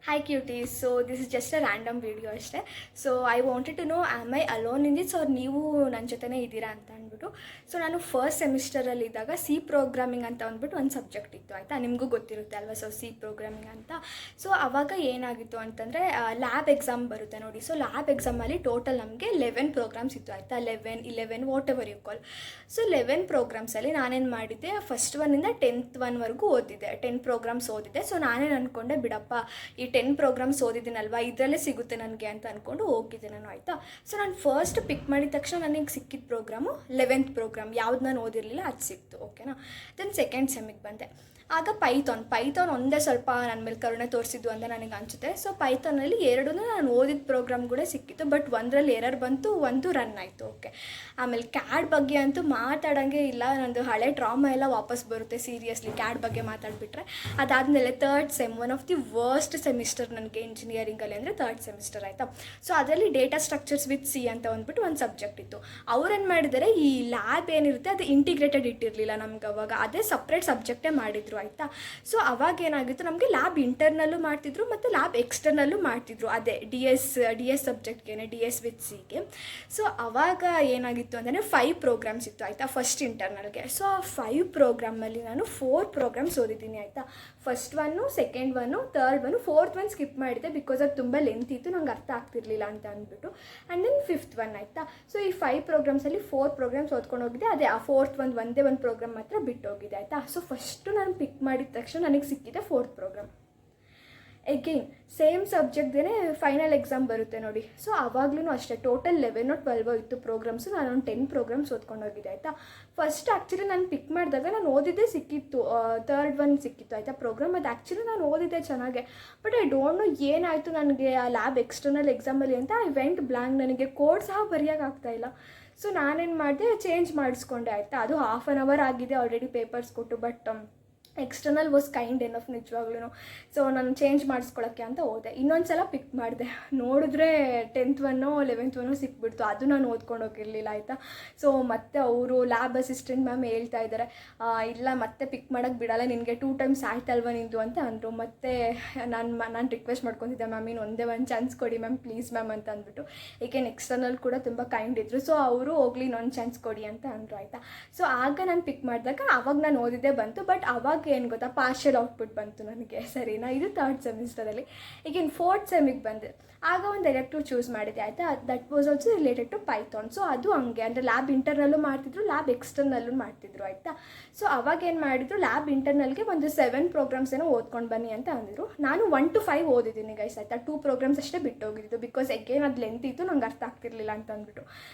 Hi cuties. So this is just a random video ಅಷ್ಟೇ. So I wanted to know am I alone in this or ನೀವು ನನ್ನ ಜೊತೆನೇ ಇದ್ದೀರಾ ಅಂತ ಅಂದ್ಬಿಟ್ಟು. ಸೊ ನಾನು ಫಸ್ಟ್ ಸೆಮಿಸ್ಟರಲ್ಲಿ ಇದ್ದಾಗ ಸಿ ಪ್ರೋಗ್ರಾಮಿಂಗ್ ಅಂತ ಅಂದ್ಬಿಟ್ಟು ಒಂದು ಸಬ್ಜೆಕ್ಟ್ ಇತ್ತು ಆಯಿತಾ. ನಿಮಗೂ ಗೊತ್ತಿರುತ್ತೆ ಅಲ್ವಾ ಸೊ ಸಿ ಪ್ರೋಗ್ರಾಮಿಂಗ್ ಅಂತ. ಸೊ ಆವಾಗ ಏನಾಗಿತ್ತು ಅಂತಂದರೆ ಲ್ಯಾಬ್ ಎಕ್ಸಾಮ್ ಬರುತ್ತೆ ನೋಡಿ. ಸೊ ಲ್ಯಾಬ್ ಎಕ್ಸಾಮಲ್ಲಿ ಟೋಟಲ್ ನಮಗೆ 11 ಪ್ರೋಗ್ರಾಮ್ಸ್ ಇತ್ತು ಆಯಿತಾ. 11 whatever you call. So 11 ಪ್ರೋಗ್ರಾಮ್ಸಲ್ಲಿ ನಾನೇನು ಮಾಡಿದ್ದೆ, ಫಸ್ಟ್ ಒನ್ನಿಂದ 10th ಒನ್ವರೆಗೂ ಓದಿದ್ದೆ. 10 ಪ್ರೋಗ್ರಾಮ್ಸ್ ಓದಿದ್ದೆ. ಸೊ ನಾನೇನು ಅಂದ್ಕೊಂಡೆ, ಬಿಡಪ್ಪ ಈ 10 ಪ್ರೋಗ್ರಾಮ್ಸ್ ಓದಿದ್ದೀನಲ್ವ, ಇದರಲ್ಲೇ ಸಿಗುತ್ತೆ ನನಗೆ ಅಂತ ಅಂದ್ಕೊಂಡು ಹೋಗಿದ್ದೆ ನಾನು ಆಯಿತಾ. ಸೊ ನಾನು ಫಸ್ಟ್ ಪಿಕ್ ಮಾಡಿದ ತಕ್ಷಣ ನನಗೆ ಸಿಕ್ಕಿದ ಪ್ರೋಗ್ರಾಮು 11th ಪ್ರೋಗ್ರಾಮ್. ಯಾವ್ದು ನಾನು ಓದಿರಲಿಲ್ಲ ಅದು ಸಿಕ್ತು, ಓಕೆನಾ. ದೆನ್ ಸೆಕೆಂಡ್ ಸೆಮ್ಮಿಗೆ ಬಂದೆ. ಆಗ ಪೈಥಾನ್ ಒಂದೇ ಸ್ವಲ್ಪ ನನ್ನ ಮೇಲೆ ಕರುಣೆ ತೋರಿಸಿದ್ದು ಅಂತ ನನಗೆ ಅನಿಸುತ್ತೆ. ಸೊ ಪೈಥಾನಲ್ಲಿ ಎರಡೂ ನಾನು ಓದಿದ ಪ್ರೋಗ್ರಾಮ್ಗಳೇ ಸಿಕ್ಕಿತ್ತು, ಬಟ್ ಒಂದರಲ್ಲಿ ಎರರ್ ಬಂತು, ಒಂದು ರನ್ ಆಯಿತು, ಓಕೆ. ಆಮೇಲೆ ಕ್ಯಾಡ್ ಬಗ್ಗೆ ಅಂತೂ ಮಾತಾಡೋಂಗೆ ಇಲ್ಲ. ನಂದು ಹಳೆ ಟ್ರಾಮಾ ಎಲ್ಲ ವಾಪಸ್ ಬರುತ್ತೆ ಸೀರಿಯಸ್ಲಿ ಕ್ಯಾಡ್ ಬಗ್ಗೆ ಮಾತಾಡಿಬಿಟ್ರೆ. ಅದಾದಮೇಲೆ third sem, one of the worst semester ನನಗೆ ಇಂಜಿನಿಯರಿಂಗಲ್ಲಿ ಅಂದರೆ ಥರ್ಡ್ ಸೆಮಿಸ್ಟರ್ ಆಯಿತಾ. ಸೊ ಅದರಲ್ಲಿ ಡೇಟಾ ಸ್ಟ್ರಕ್ಚರ್ಸ್ ವಿತ್ ಸಿ ಅಂತ ಅಂದ್ಬಿಟ್ಟು ಒಂದು ಸಬ್ಜೆಕ್ಟ್ ಇತ್ತು. ಅವ್ರೇನು ಮಾಡಿದರೆ, ಈ ಲ್ಯಾಬ್ ಏನಿರುತ್ತೆ ಅದು ಇಂಟಿಗ್ರೇಟೆಡ್ ಇಟ್ಟಿರಲಿಲ್ಲ ನಮ್ಗೆ ಅವಾಗ, ಅದೇ ಸಪ್ರೇಟ್ ಸಬ್ಜೆಕ್ಟೇ ಮಾಡಿದರು ಆಯಿತಾ. ಸೊ ಅವಾಗ ಏನಾಗಿತ್ತು, ನಮಗೆ ಲ್ಯಾಬ್ ಇಂಟರ್ನಲ್ಲೂ ಮಾಡ್ತಿದ್ರು ಮತ್ತು ಲ್ಯಾಬ್ ಎಕ್ಸ್ಟರ್ನಲ್ಲೂ ಮಾಡ್ತಿದ್ರು, ಅದೇ ಡಿ ಎಸ್ ಸಬ್ಜೆಕ್ಟ್ಗೆ, ಡಿ ಎಸ್ ವಿತ್ ಸಿಗೆ. ಸೊ ಅವಾಗ ಏನಾಗಿತ್ತು ಅಂದರೆ 5 ಪ್ರೋಗ್ರಾಮ್ಸ್ ಇತ್ತು ಆಯಿತಾ ಫಸ್ಟ್ ಇಂಟರ್ನಲ್ಗೆ. ಸೊ ಆ 5 ಪ್ರೋಗ್ರಾಮಲ್ಲಿ ನಾನು 4 ಪ್ರೋಗ್ರಾಮ್ಸ್ ಓದಿದ್ದೀನಿ ಆಯಿತಾ. First one, second one, third one, fourth one skip ಮಾಡಿದೆ ಬಿಕಾಸ್ ಅದು ತುಂಬ ಲೆಂತ್ ಇತ್ತು, ನಂಗೆ ಅರ್ಥ ಆಗ್ತಿರ್ಲಿಲ್ಲ ಅಂತ ಅಂದ್ಬಿಟ್ಟು. ಆ್ಯಂಡ್ ದೆನ್ ಫಿಫ್ತ್ ಒನ್ ಆಯಿತಾ. ಸೊ ಈ 5 ಪ್ರೋಗ್ರಾಮ್ಸಲ್ಲಿ 4 ಪ್ರೋಗ್ರಾಮ್ಸ್ ಓದ್ಕೊಂಡು ಹೋಗಿದೆ. ಅದೇ ಆ ಫೋರ್ತ್ ಒಂದೇ ಒಂದು ಪ್ರೋಗ್ರಾಮ್ ಮಾತ್ರ ಬಿಟ್ಟು ಹೋಗಿದೆ ಆಯಿತಾ. ಸೊ ಫಸ್ಟು ನಾನು ಪಿಕ್ ಮಾಡಿದ ತಕ್ಷಣ ನನಗೆ ಸಿಕ್ಕಿದೆ 4th ಪ್ರೋಗ್ರಾಮ್. ಎಗೇನ್ ಸೇಮ್ ಸಬ್ಜೆಕ್ಟ್ದೇ ಫೈನಲ್ ಎಕ್ಸಾಮ್ ಬರುತ್ತೆ ನೋಡಿ. ಸೊ ಆವಾಗಲೂ ಅಷ್ಟೇ ಟೋಟಲ್ 11 or 12 ಇತ್ತು ಪ್ರೋಗ್ರಾಮ್ಸು. ನಾನೊಂದು 10 ಪ್ರೋಗ್ರಾಮ್ಸ್ ಓದ್ಕೊಂಡು ಹೋಗಿದ್ದೆ ಆಯಿತಾ. ಫಸ್ಟ್ ಆ್ಯಕ್ಚುಲಿ ನಾನು ಪಿಕ್ ಮಾಡಿದಾಗ ನಾನು ಓದಿದ್ದೇ ಸಿಕ್ಕಿತ್ತು, ಥರ್ಡ್ ಒನ್ ಸಿಕ್ಕಿತ್ತು ಆಯಿತಾ ಪ್ರೋಗ್ರಾಮ್. ಅದು ಆ್ಯಕ್ಚುಲಿ ನಾನು ಓದಿದ್ದೆ ಚೆನ್ನಾಗೆ, ಬಟ್ ಐ ಡೋಂಟ್ ನೋ ಏನಾಯಿತು ನನಗೆ ಆ ಲ್ಯಾಬ್ ಎಕ್ಸ್ಟರ್ನಲ್ ಎಕ್ಸಾಮಲ್ಲಿ ಅಂತ ಐ ವೆಂಟ್ ಬ್ಲ್ಯಾಂಕ್. ನನಗೆ ಕೋಡ್ ಸಹ ಬರೆಯೋಕ್ಕಾಗ್ತಾಯಿಲ್ಲ. ಸೊ ನಾನೇನು ಮಾಡಿದೆ, ಚೇಂಜ್ ಮಾಡಿಸ್ಕೊಂಡೆ ಆಯಿತಾ. ಅದು ಹಾಫ್ ಆನ್ ಅವರ್ ಆಗಿದೆ ಆಲ್ರೆಡಿ ಪೇಪರ್ಸ್ ಕೊಟ್ಟು, but external was kind enough ನಿಜವಾಗ್ಲೂ. ಸೊ ನಾನು ಚೇಂಜ್ ಮಾಡಿಸ್ಕೊಳ್ಳೋಕ್ಕೆ ಅಂತ ಹೋದೆ. ಇನ್ನೊಂದು ಸಲ ಪಿಕ್ ಮಾಡಿದೆ, ನೋಡಿದ್ರೆ 10th ಒನ್ನೋ 11th ಒನ್ನೋ ಸಿಕ್ಬಿಡ್ತು. ಅದು ನಾನು ಓದ್ಕೊಂಡು ಹೋಗಿರಲಿಲ್ಲ ಆಯಿತಾ. ಸೊ ಮತ್ತೆ ಅವರು ಲ್ಯಾಬ್ ಅಸಿಸ್ಟೆಂಟ್ ಮ್ಯಾಮ್ ಹೇಳ್ತಾ ಇದ್ದಾರೆ, ಇಲ್ಲ ಮತ್ತೆ ಪಿಕ್ ಮಾಡೋಕ್ಕೆ ಬಿಡಲ್ಲ, ನಿನಗೆ 2 times ಆಯ್ತಲ್ವ ನಿಂದು ಅಂತ ಅಂದರು. ಮತ್ತು ನಾನು ರಿಕ್ವೆಸ್ಟ್ ಮಾಡ್ಕೊತಿದ್ದೆ, ಮ್ಯಾಮ್ ಇನ್ನು ಒಂದೇ ಒಂದು ಚಾನ್ಸ್ ಕೊಡಿ ಮ್ಯಾಮ್ ಪ್ಲೀಸ್ ಮ್ಯಾಮ್ ಅಂತ ಅಂದ್ಬಿಟ್ಟು. ಏಕೆಂದ್ರೆ ಎಕ್ಸ್ಟರ್ನಲ್ ಕೂಡ ತುಂಬ ಕೈಂಡ್ ಇದ್ದರು. ಸೊ ಅವರು ಹೋಗ್ಲಿ ಇನ್ನೊಂದು ಚಾನ್ಸ್ ಕೊಡಿ ಅಂತ ಅಂದರು ಆಯಿತಾ. ಸೊ ಆಗ ನಾನು ಪಿಕ್ ಮಾಡಿದಾಗ ಆವಾಗ ನಾನು ಓದಿದ್ದೇ ಬಂತು, ಬಟ್ ಆವಾಗ ಏನು ಗೊತ್ತಾ, ಪಾರ್ಷಿಯಲ್ ಔಟ್ಪುಟ್ ಬಂತು ನನಗೆ, ಸರಿನಾ. ಇದು ಥರ್ಡ್ ಸೆಮಿಸ್ಟರಲ್ಲಿ. ಈಗಿನ ಫೋರ್ತ್ ಸೆಮಿಗೆ ಬಂದೆ. ಆಗ ಒಂದು ಎಲೆಕ್ಟಿವ್ ಚೂಸ್ ಮಾಡಿದೆ ಆಯಿತಾ. That was also related to Python. So ಅದು ಹಂಗೆ ಅಂದರೆ ಲ್ಯಾಬ್ ಇಂಟರ್ನಲ್ಲೂ ಮಾಡ್ತಿದ್ರು, ಲ್ಯಾಬ್ ಎಕ್ಸ್ಟರ್ನಲ್ಲೂ ಮಾಡ್ತಿದ್ರು ಆಯಿತಾ. ಸೊ ಅವಾಗ ಏನು ಮಾಡಿದ್ರು, ಲ್ಯಾಬ್ ಇಂಟರ್ನಲ್ಗೆ ಒಂದು 7 ಪ್ರೋಗ್ರಾಮ್ಸ್ ಏನೋ ಓದ್ಕೊಂಡು ಬನ್ನಿ ಅಂತ ಅಂದರು. ನಾನು 1 to 5 ಓದಿದ್ದೀನಿ ಗೈಸ್ ಆಯಿತಾ. 2 ಪ್ರೋಗ್ರಾಮ್ಸ್ ಅಷ್ಟೇ ಬಿಟ್ಟು ಹೋಗಿದ್ದು ಬಿಕಾಸ್ ಎಗೇನ್ ಅದು ಲೆಂತ್ ಇತ್ತು, ನಂಗೆ ಅರ್ಥ ಆಗ್ತಿರ್ಲಿಲ್ಲ ಅಂತ ಅಂದ್ಬಿಟ್ಟು.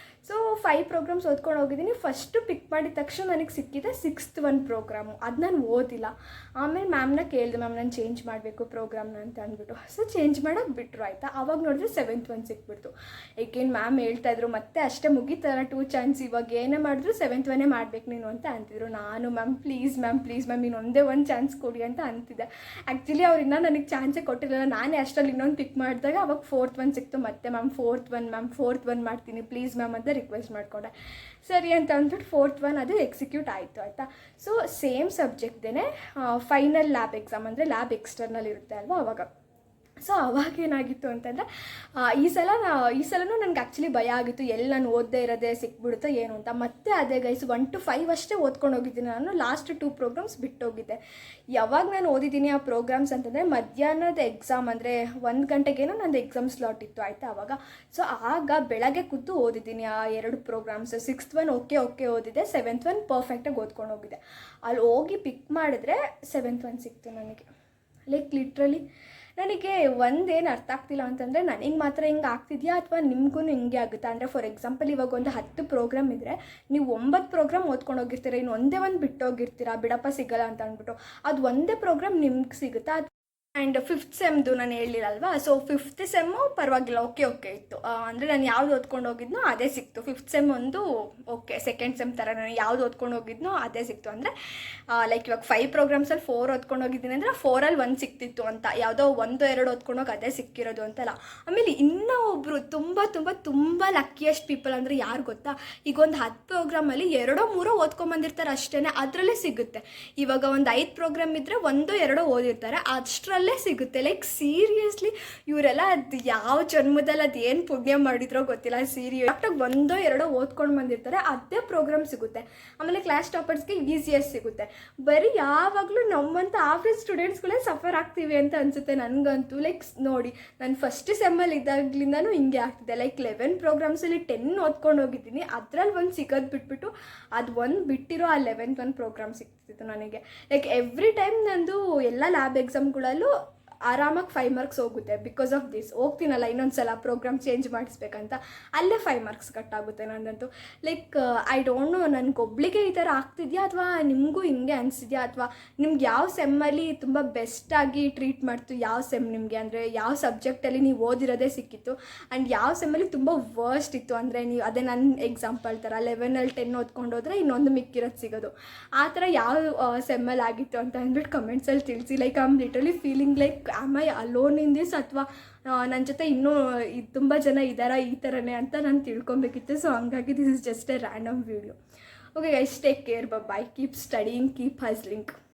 ಸೊ 5 ಪ್ರೋಗ್ರಾಮ್ಸ್ ಓದ್ಕೊಂಡು ಹೋಗಿದ್ದೀನಿ. ಫಸ್ಟು ಪಿಕ್ ಮಾಡಿದ ತಕ್ಷಣ ನನಗೆ ಸಿಕ್ಕಿದೆ 6th ಒನ್ ಪ್ರೋಗ್ರಾಮು. ಅದು ನಾನು ಓದಿಲ್ಲ. ಆಮೇಲೆ ಮ್ಯಾಮ್ನ ಕೇಳಿದೆ, ಮ್ಯಾಮ್ ನಾನು ಚೇಂಜ್ ಮಾಡಬೇಕು ಪ್ರೋಗ್ರಾಮ್ನ ಅಂತ ಅಂದ್ಬಿಟ್ಟು. ಸೊ ಚೇಂಜ್ ಮಾಡೋದು ಬಿಟ್ಟರು ಆಯಿತಾ. ಆವಾಗ ನೋಡಿದ್ರೆ 7th ಒನ್ ಸಿಕ್ಬಿಡ್ತು. ಏಕೆಂದು ಮ್ಯಾಮ್ ಹೇಳ್ತಾಯಿದ್ರು ಮತ್ತೆ ಅಷ್ಟೇ ಮುಗಿತಾರ 2 ಚಾನ್ಸ್, ಇವಾಗ ಏನೇ ಮಾಡಿದ್ರು 7th ಒನ್ನೇ ಮಾಡ್ಬೇಕು ನೀನು ಅಂತ ಅಂತಿದ್ರು. ನಾನು ಮ್ಯಾಮ್ ಪ್ಲೀಸ್ ಮ್ಯಾಮ್ ನೀನು ಒಂದೇ ಒಂದು ಚಾನ್ಸ್ ಕೊಡಿ ಅಂತ ಅಂತಿದ್ದೆ. ಆ್ಯಕ್ಚುಲಿ ಅವ್ರು ಇನ್ನೂ ನನಗೆ ಚಾನ್ಸೇ ಕೊಟ್ಟಿರಲಿಲ್ಲ. ನಾನೇ ಅಷ್ಟರಲ್ಲಿ ಇನ್ನೊಂದು ಪಿಕ್ ಮಾಡಿದಾಗ ಅವಾಗ 4th ಒನ್ ಸಿಕ್ತು. ಮತ್ತೆ ಮ್ಯಾಮ್ ಫೋರ್ತ್ ಒನ್ ಮಾಡ್ತೀನಿ ಪ್ಲೀಸ್ ಮ್ಯಾಮ್ ಅಂತ ರಿಕ್ವೆಸ್ಟ್ ಮಾಡಿಕೊಂಡೆ. ಸರಿ ಅಂತ ಅಂದ್ಬಿಟ್ಟು 4th ಒನ್ ಅದು ಎಕ್ಸಿಕ್ಯೂಟ್ ಆಯಿತು ಆಯಿತಾ. ಸೊ ಸೇಮ್ ಸಬ್ಜೆಕ್ಟ್ದೇ ಫೈನಲ್ ಲ್ಯಾಬ್ ಎಕ್ಸಾಮ್ ಅಂದರೆ ಲ್ಯಾಬ್ ಎಕ್ಸ್ಟರ್ನಲ್ ಇರುತ್ತೆ ಅಲ್ವಾ ಅವಾಗ. ಸೊ ಅವಾಗೇನಾಗಿತ್ತು ಅಂತಂದರೆ ಈ ಸಲನೂ ನನಗೆ ಆ್ಯಕ್ಚುಲಿ ಭಯ ಆಗಿತ್ತು, ಎಲ್ಲಿ ನಾನು ಓದದೇ ಇರೋದೇ ಸಿಕ್ಬಿಡುತ್ತೋ ಏನು ಅಂತ. ಮತ್ತೆ ಅದೇ ಗೈಸ್ 1 to 5 ಅಷ್ಟೇ ಓದ್ಕೊಂಡು ಹೋಗಿದ್ದೀನಿ ನಾನು. ಲಾಸ್ಟ್ 2 ಪ್ರೋಗ್ರಾಮ್ಸ್ ಬಿಟ್ಟೋಗಿದ್ದೆ. ಯಾವಾಗ ನಾನು ಓದಿದ್ದೀನಿ ಆ ಪ್ರೋಗ್ರಾಮ್ಸ್ ಅಂತಂದರೆ ಮಧ್ಯಾಹ್ನದ ಎಕ್ಸಾಮ್ ಅಂದರೆ 1 ಗಂಟೆಗೇನೋ ನಂದು ಎಕ್ಸಾಮ್ ಸ್ಲಾಟ್ ಇತ್ತು ಆಯಿತಾ ಅವಾಗ. ಸೊ ಆಗ ಬೆಳಗ್ಗೆ ಕೂತು ಓದಿದ್ದೀನಿ ಆ 2 ಪ್ರೋಗ್ರಾಮ್ಸ್. 6th ಒನ್ ಓಕೆ ಓದಿದ್ದೆ, 7th ಒನ್ ಪರ್ಫೆಕ್ಟಾಗಿ ಓದ್ಕೊಂಡು ಹೋಗಿದ್ದೆ. ಅಲ್ಲಿ ಹೋಗಿ ಪಿಕ್ ಮಾಡಿದ್ರೆ 7th ಒನ್ ಸಿಕ್ತು ನನಗೆ. ಲೈಕ್ ಲಿಟ್ರಲಿ ನನಗೆ ಒಂದೇನು ಅರ್ಥ ಆಗ್ತಿಲ್ಲ ಅಂತಂದರೆ, ನನಗೆ ಮಾತ್ರ ಹಿಂಗೆ ಆಗ್ತಿದೆಯಾ ಅಥವಾ ನಿಮಗೂ ಹಿಂಗೆ ಆಗುತ್ತಾ ಅಂದರೆ, ಫಾರ್ ಎಕ್ಸಾಂಪಲ್ ಇವಾಗ ಒಂದು 10 ಪ್ರೋಗ್ರಾಮ್ ಇದ್ದರೆ ನೀವು 9 ಪ್ರೋಗ್ರಾಮ್ ಓದ್ಕೊಂಡು ಹೋಗಿರ್ತೀರ, ಇನ್ನು ಒಂದೇ ಒಂದು ಬಿಟ್ಟು ಹೋಗಿರ್ತೀರ, ಬಿಡಪ್ಪ ಸಿಗಲ್ಲ ಅಂತ ಅಂದ್ಬಿಟ್ಟು. ಅದು ಒಂದೇ ಪ್ರೋಗ್ರಾಮ್ ನಿಮ್ಗೆ ಸಿಗುತ್ತಾ. ಆ್ಯಂಡ್ 5th ಸೆಮ್ದು ನಾನು ಹೇಳಿರಲ್ವಾ. ಸೊ 5th ಸೆಮ್ಮು ಪರವಾಗಿಲ್ಲ, ಓಕೆ ಇತ್ತು. ಅಂದರೆ ನಾನು ಯಾವ್ದು ಓದ್ಕೊಂಡು ಹೋಗಿದ್ನೋ ಅದೇ ಸಿಕ್ತು. 5th ಸೆಮ್ ಒಂದು ಓಕೆ, ಸೆಕೆಂಡ್ ಸೆಮ್ ಥರ ನಾನು ಯಾವ್ದು ಓದ್ಕೊಂಡು ಹೋಗಿದ್ನೋ ಅದೇ ಸಿಕ್ತು. ಅಂದರೆ ಲೈಕ್ ಇವಾಗ 5 ಪ್ರೋಗ್ರಾಮ್ಸಲ್ಲಿ 4 ಓದ್ಕೊಂಡು ಹೋಗಿದ್ದೀನಿ ಅಂದರೆ 4ಅಲ್ಲಿ 1 ಸಿಕ್ತಿತ್ತು ಅಂತ, ಯಾವುದೋ 1-2 ಓದ್ಕೊಂಡು ಹೋಗಿ ಅದೇ ಸಿಕ್ಕಿರೋದು ಅಂತಲ್ಲ. ಆಮೇಲೆ ಇನ್ನೂ ಒಬ್ಬರು ತುಂಬ ಲಕ್ಕಿಯೆಸ್ಟ್ ಪೀಪಲ್ ಅಂದರೆ ಯಾರು ಗೊತ್ತಾ, ಈಗ ಒಂದು 10 ಪ್ರೋಗ್ರಾಮಲ್ಲಿ 2-3 ಓದ್ಕೊಂಬಂದಿರ್ತಾರೆ ಅಷ್ಟೇ, ಅದರಲ್ಲೇ ಸಿಗುತ್ತೆ. ಇವಾಗ ಒಂದು 5 ಪ್ರೋಗ್ರಾಮ್ ಇದ್ದರೆ 1-2 ಓದಿರ್ತಾರೆ, ಅಷ್ಟರಲ್ಲೇ ಸೆಮ್ಮಲ್ಲೇ ಸಿಗುತ್ತೆ. ಲೈಕ್ ಸೀರಿಯಸ್ಲಿ ಇವರೆಲ್ಲ ಅದು ಯಾವ ಜನ್ಮದಲ್ಲಿ ಅದು ಏನು ಪುಣ್ಯ ಮಾಡಿದ್ರೋ ಗೊತ್ತಿಲ್ಲ. ಕರೆಕ್ಟಾಗಿ ಒಂದೋ ಎರಡೋ ಓದ್ಕೊಂಡು ಬಂದಿರ್ತಾರೆ, ಅದೇ ಪ್ರೋಗ್ರಾಮ್ ಸಿಗುತ್ತೆ. ಆಮೇಲೆ ಕ್ಲಾಸ್ ಟಾಪರ್ಸ್ಗೆ ಈಸಿಯೆಸ್ಟ್ ಸಿಗುತ್ತೆ. ಬರೀ ಯಾವಾಗಲೂ ನಮ್ಮಂಥ ಆಫ್ರೇಜ್ ಸ್ಟೂಡೆಂಟ್ಸ್ಗಳೇ ಸಫರ್ ಆಗ್ತೀವಿ ಅಂತ ಅನಿಸುತ್ತೆ ನನಗಂತೂ. ಲೈಕ್ ನೋಡಿ, ನಾನು ಫಸ್ಟ್ ಸೆಮ್ಮಲ್ಲಿ ಇದ್ದಾಗಲಿಂದನೂ ಹಿಂಗೆ ಆಗ್ತಿದೆ. ಲೈಕ್ 11 ಪ್ರೋಗ್ರಾಮ್ಸಲ್ಲಿ 10 ಓದ್ಕೊಂಡು ಹೋಗಿದ್ದೀನಿ, ಅದರಲ್ಲಿ ಒಂದು ಸಿಗೋದು ಬಿಟ್ಬಿಟ್ಟು ಅದು ಒಂದು ಬಿಟ್ಟಿರೋ ಆ 11th ಒಂದು ಪ್ರೋಗ್ರಾಮ್ ಸಿಗ್ತಿತ್ತು ನನಗೆ. ಲೈಕ್ ಎವ್ರಿ ಟೈಮ್ ನಂದು ಎಲ್ಲ ಲ್ಯಾಬ್ ಎಕ್ಸಾಮ್ಗಳಲ್ಲೂ ಆರಾಮಾಗಿ 5 ಮಾರ್ಕ್ಸ್ ಹೋಗುತ್ತೆ. ಬಿಕಾಸ್ ಆಫ್ ದಿಸ್ ಹೋಗ್ತೀನಲ್ಲ ಇನ್ನೊಂದು ಸಲ ಪ್ರೋಗ್ರಾಮ್ ಚೇಂಜ್ ಮಾಡಿಸ್ಬೇಕಂತ, ಅಲ್ಲೇ 5 ಮಾರ್ಕ್ಸ್ ಕಟ್ಟಾಗುತ್ತೆ ನಂದಂತೂ. ಲೈಕ್ ಐ ಡೋಂಟ್ ನೋ ನನಗೊಬ್ಳಿಗೆ ಈ ಥರ ಆಗ್ತಿದೆಯಾ ಅಥವಾ ನಿಮಗೂ ಹಿಂಗೆ ಅನಿಸಿದ್ಯಾ, ಅಥವಾ ನಿಮ್ಗೆ ಯಾವ ಸೆಮ್ಮಲ್ಲಿ ತುಂಬ ಬೆಸ್ಟಾಗಿ ಟ್ರೀಟ್ ಮಾಡ್ತು, ಯಾವ ಸೆಮ್ ನಿಮಗೆ ಅಂದರೆ ಯಾವ ಸಬ್ಜೆಕ್ಟಲ್ಲಿ ನೀವು ಓದಿರೋದೇ ಸಿಕ್ಕಿತ್ತು, ಆ್ಯಂಡ್ ಯಾವ ಸೆಮ್ಮಲ್ಲಿ ತುಂಬ ವರ್ಸ್ಟ್ ಇತ್ತು. ಅಂದರೆ ನೀವು ಅದೇ ನನ್ನ ಎಕ್ಸಾಂಪಲ್ ಥರ 11ಅಲ್ಲಿ 10 ಓದ್ಕೊಂಡು ಹೋದರೆ ಇನ್ನೊಂದು ಮಿಕ್ಕಿರೋದು ಸಿಗೋದು, ಆ ಥರ ಯಾವ ಸೆಮ್ಮಲ್ಲಿ ಆಗಿತ್ತು ಅಂತ ಅಂದ್ಬಿಟ್ಟು ಕಮೆಂಟ್ಸಲ್ಲಿ ತಿಳಿಸಿ. Like I am literally feeling like am I alone in this, ಅಥವಾ ನನ್ನ ಜೊತೆ ಇನ್ನೂ ತುಂಬ ಜನ ಇದ್ದಾರಾ ಈ ಥರನೇ ಅಂತ ನಾನು ತಿಳ್ಕೊಬೇಕಿತ್ತು. ಸೊ ಹಂಗಾಗಿ this is just a random video. Okay guys, take care, bye, keep studying, keep ಹಸ್ಲಿಂಗ್.